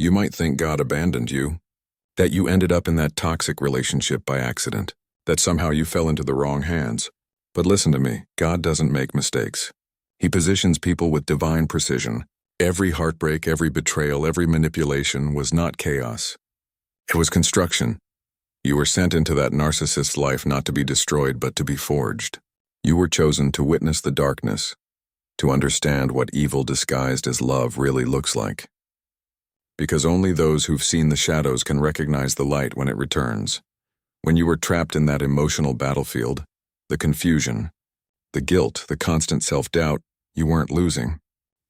You might think God abandoned you, that you ended up in that toxic relationship by accident, that somehow you fell into the wrong hands. But listen to me, God doesn't make mistakes. He positions people with divine precision. Every heartbreak, every betrayal, every manipulation was not chaos. It was construction. You were sent into that narcissist's life not to be destroyed, but to be forged. You were chosen to witness the darkness, to understand what evil disguised as love really looks like. Because only those who've seen the shadows can recognize the light when it returns. When you were trapped in that emotional battlefield, the confusion, the guilt, the constant self-doubt, you weren't losing.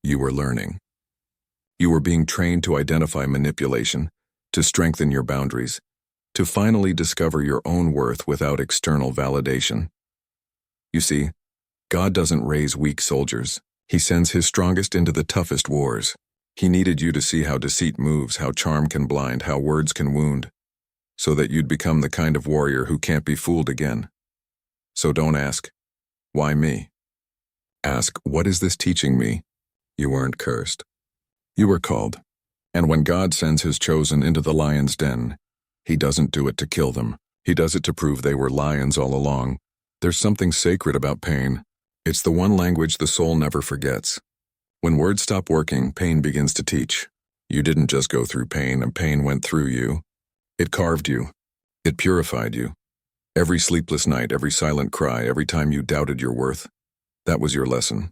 You were learning. You were being trained to identify manipulation, to strengthen your boundaries, to finally discover your own worth without external validation. You see, God doesn't raise weak soldiers. He sends his strongest into the toughest wars. He needed you to see how deceit moves, how charm can blind, how words can wound, so that you'd become the kind of warrior who can't be fooled again. So don't ask, why me? Ask, what is this teaching me? You weren't cursed. You were called. And when God sends his chosen into the lion's den, he doesn't do it to kill them. He does it to prove they were lions all along. There's something sacred about pain. It's the one language the soul never forgets. When words stop working, pain begins to teach. You didn't just go through pain, and pain went through you. It carved you. It purified you. Every sleepless night, every silent cry, every time you doubted your worth, that was your lesson.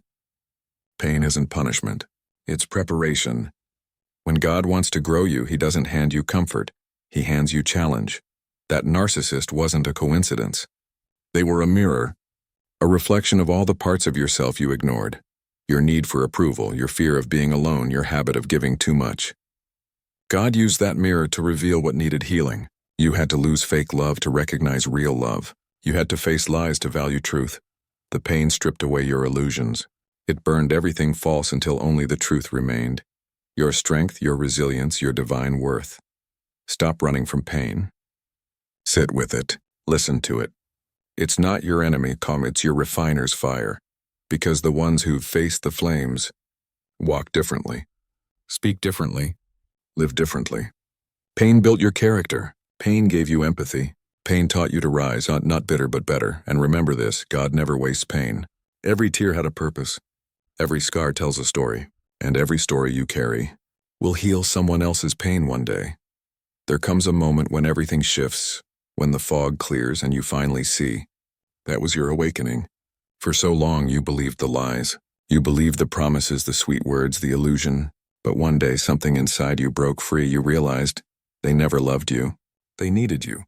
Pain isn't punishment. It's preparation. When God wants to grow you, he doesn't hand you comfort. He hands you challenge. That narcissist wasn't a coincidence. They were a mirror, a reflection of all the parts of yourself you ignored. Your need for approval, your fear of being alone, your habit of giving too much. God used that mirror to reveal what needed healing. You had to lose fake love to recognize real love. You had to face lies to value truth. The pain stripped away your illusions. It burned everything false until only the truth remained. Your strength, your resilience, your divine worth. Stop running from pain. Sit with it. Listen to it. It's not your enemy, it's your refiner's fire. Because the ones who've faced the flames walk differently, speak differently, live differently. Pain built your character. Pain gave you empathy. Pain taught you to rise, not bitter but better. And remember this, God never wastes pain. Every tear had a purpose. Every scar tells a story. And every story you carry will heal someone else's pain one day. There comes a moment when everything shifts, when the fog clears and you finally see. That was your awakening. For so long you believed the lies. You believed the promises, the sweet words, the illusion. But one day something inside you broke free. You realized they never loved you. They needed you.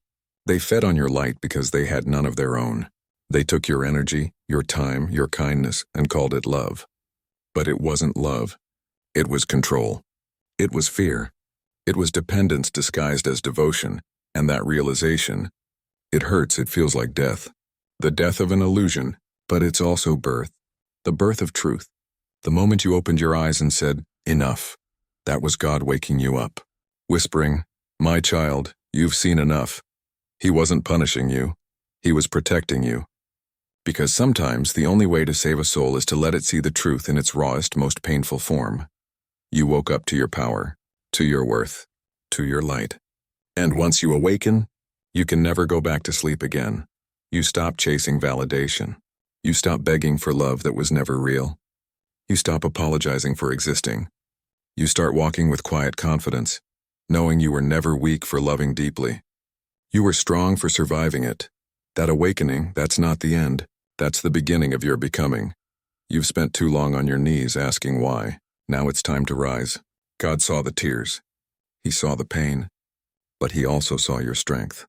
They fed on your light because they had none of their own. They took your energy, your time, your kindness, and called it love. But it wasn't love. It was control. It was fear. It was dependence disguised as devotion. And that realization, it hurts, it feels like death. The death of an illusion. But it's also birth, the birth of truth. The moment you opened your eyes and said, enough, that was God waking you up, whispering, my child, you've seen enough. He wasn't punishing you. He was protecting you. Because sometimes the only way to save a soul is to let it see the truth in its rawest, most painful form. You woke up to your power, to your worth, to your light. And once you awaken, you can never go back to sleep again. You stop chasing validation. You stop begging for love that was never real. You stop apologizing for existing. You start walking with quiet confidence, knowing you were never weak for loving deeply. You were strong for surviving it. That awakening, that's not the end. That's the beginning of your becoming. You've spent too long on your knees asking why. Now it's time to rise. God saw the tears. He saw the pain. But he also saw your strength.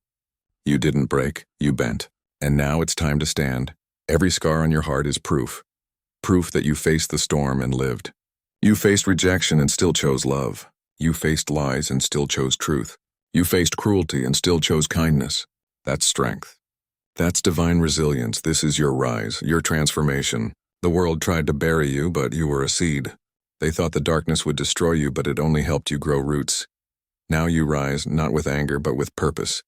You didn't break, you bent. And now it's time to stand. Every scar on your heart is proof. Proof that you faced the storm and lived. You faced rejection and still chose love. You faced lies and still chose truth. You faced cruelty and still chose kindness. That's strength. That's divine resilience. This is your rise, your transformation. The world tried to bury you, but you were a seed. They thought the darkness would destroy you, but it only helped you grow roots. Now you rise, not with anger, but with purpose.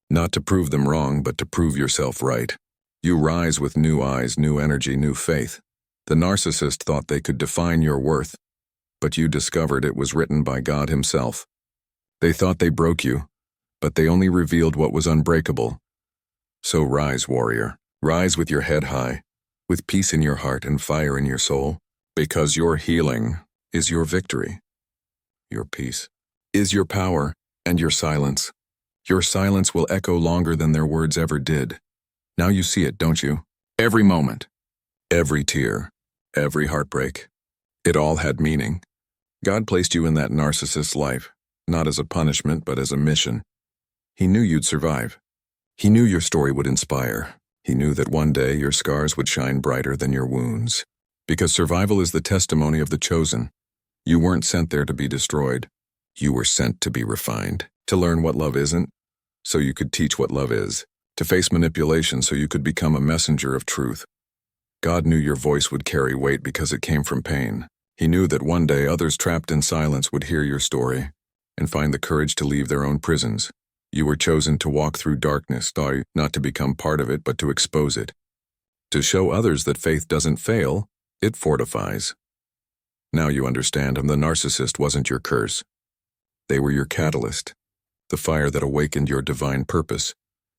Not to prove them wrong, but to prove yourself right. You rise with new eyes, new energy, new faith. The narcissist thought they could define your worth, but you discovered it was written by God Himself. They thought they broke you, but they only revealed what was unbreakable. So rise, warrior. Rise with your head high, with peace in your heart and fire in your soul, because your healing is your victory. Your peace is your power and your silence. Your silence will echo longer than their words ever did. Now you see it, don't you? Every moment, every tear, every heartbreak. It all had meaning. God placed you in that narcissist's life, not as a punishment, but as a mission. He knew you'd survive. He knew your story would inspire. He knew that one day your scars would shine brighter than your wounds. Because survival is the testimony of the chosen. You weren't sent there to be destroyed. You were sent to be refined, to learn what love isn't, so you could teach what love is, to face manipulation so you could become a messenger of truth. God knew your voice would carry weight because it came from pain. He knew that one day others trapped in silence would hear your story and find the courage to leave their own prisons. You were chosen to walk through darkness, not to become part of it, but to expose it. To show others that faith doesn't fail, it fortifies. Now you understand, and the narcissist wasn't your curse. They were your catalyst, the fire that awakened your divine purpose.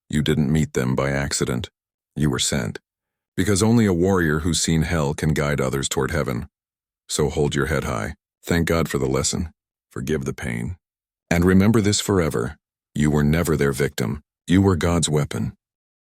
You didn't meet them by accident. You were sent. Because only a warrior who's seen hell can guide others toward heaven. So hold your head high. Thank God for the lesson. Forgive the pain. And remember this forever. You were never their victim. You were God's weapon.